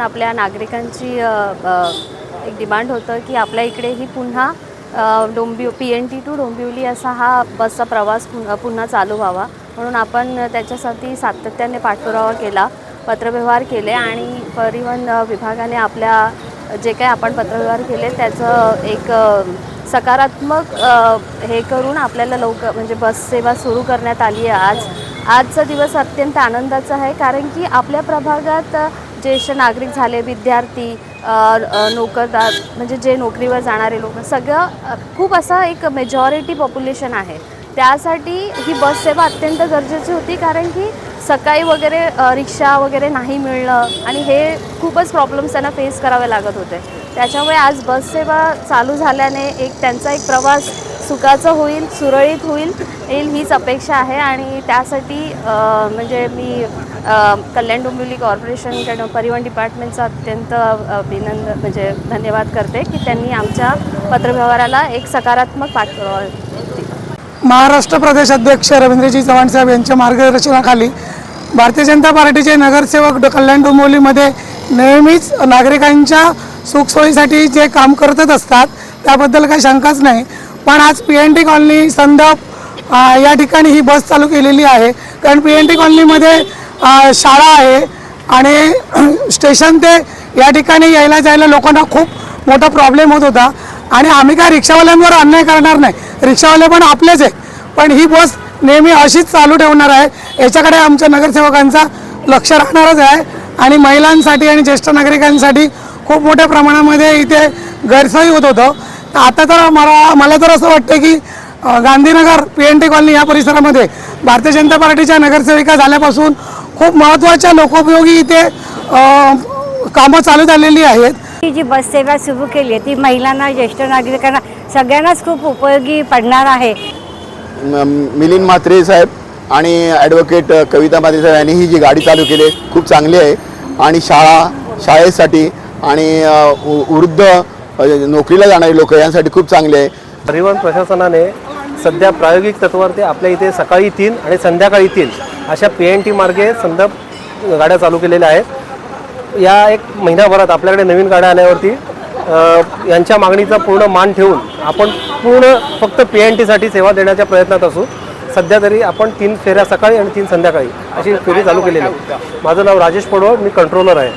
आपल्या नागरिकांची एक डिमांड होतं की आपल्या इकडेही पुन्हा PNT टू डोंबिवली असा हा बसचा प्रवास पुन्हा चालू व्हावा, म्हणून आपण त्याच्यासाठी सातत्याने पाठपुरावा केला, पत्रव्यवहार केले आणि परिवहन विभागाने आपल्या जे काही आपण पत्रव्यवहार केले त्याचं एक सकारात्मक हे करून आपल्याला म्हणजे बस सेवा सुरू करण्यात आली आहे। आजचा दिवस अत्यंत आनंदाचा आहे, कारण की आपल्या प्रभागात ज्येष्ठ नागरिक झाले, विद्यार्थी, नोकरदार म्हणजे जे नोकरीवर जाणारे लोक, सगळं खूप असा एक मेजॉरिटी पॉप्युलेशन आहे। त्यासाठी ही बस सेवा अत्यंत गरजेची होती, कारण की सकाळी वगैरे रिक्षा वगैरे नाही मिळणं आणि हे खूपच प्रॉब्लेम्स त्यांना फेस करावे लागत होते। त्याच्यामुळे आज बस सेवा चालू झाल्याने त्यांचा एक प्रवास सुखाचा होईल, सुरळीत होईल हीच अपेक्षा आहे। आणि त्यासाठी म्हणजे मी कल्याण डोंबिवली कॉर्पोरेशनकडून परिवहन डिपार्टमेंटचा अत्यंत म्हणजे धन्यवाद करते की त्यांनी आमच्या पत्रव्यवहाराला एक सकारात्मक पाठपुरावा दिला। महाराष्ट्र प्रदेश अध्यक्ष रवींद्रजी चव्हाण साहेब यांच्या मार्गदर्शनाखाली भारतीय जनता पार्टीचे नगरसेवक कल्याण डोंबिवलीमध्ये नेहमीच नागरिकांच्या सुखसोयीसाठी जे काम करतच असतात, त्याबद्दल काही शंकाच नाही। पण आज PNT कॉलनी संदप या ठिकाणी ही बस चालू केलेली आहे, कारण PNT कॉलनीमध्ये शाळा आहे आणि स्टेशन ते या ठिकाणी यायला जायला लोकांना खूप मोठा प्रॉब्लेम होत होता। आणि आम्ही काय रिक्षावाल्यांवर अन्याय करणार नाही, रिक्षावाले पण आपलेच आहे, पण ही बस नेहमी अशीच चालू ठेवणार आहे, याच्याकडे आमच्या नगरसेवकांचा लक्ष राहणारच आहे। आणि महिलांसाठी आणि ज्येष्ठ नागरिकांसाठी खूप मोठ्या प्रमाणामध्ये इथे गैरसोय होत होतं। आता तर मला तर असं वाटतं की गांधीनगर PNT कॉलनी या परिसरामध्ये भारतीय जनता पार्टीच्या नगरसेविका झाल्यापासून खूप महत्त्वाच्या लोकोपयोगी इथे कामं चालू झालेली आहेत। ही जी बस सेवा सुरू केली आहे ती महिलांना, ज्येष्ठ नागरिकांना सगळ्यांनाच खूप उपयोगी पडणार आहे। मिलिंद म्हात्रे साहेब आणि ॲडव्होकेट कविता म्हात्रे साहेब यांनी ही जी गाडी चालू केली आहे खूप चांगली आहे आणि शाळेसाठी आणि वृद्ध नोकरीला जाणारे लोक यांसाठी खूप चांगले आहे। परिवहन प्रशासनाने सध्या प्रायोगिक तत्वावरती आपल्या इथे सकाळी 3 आणि संध्याकाळी 3 अशा PNT मार्गे संदप गाड्या चालू केलेल्या आहेत। या एक महिनाभरात आपल्याकडे नवीन गाड्या आल्यावरती यांच्या मागणीचा पूर्ण मान ठेवून आपण फक्त PNTसाठी सेवा देण्याच्या प्रयत्नात असू। सध्या तरी आपण 3 फेऱ्या सकाळी आणि 3 संध्याकाळी अशी फेरी चालू केलेली आहे। माझं नाव राजेश पडवळ, मी कंट्रोलर आहे।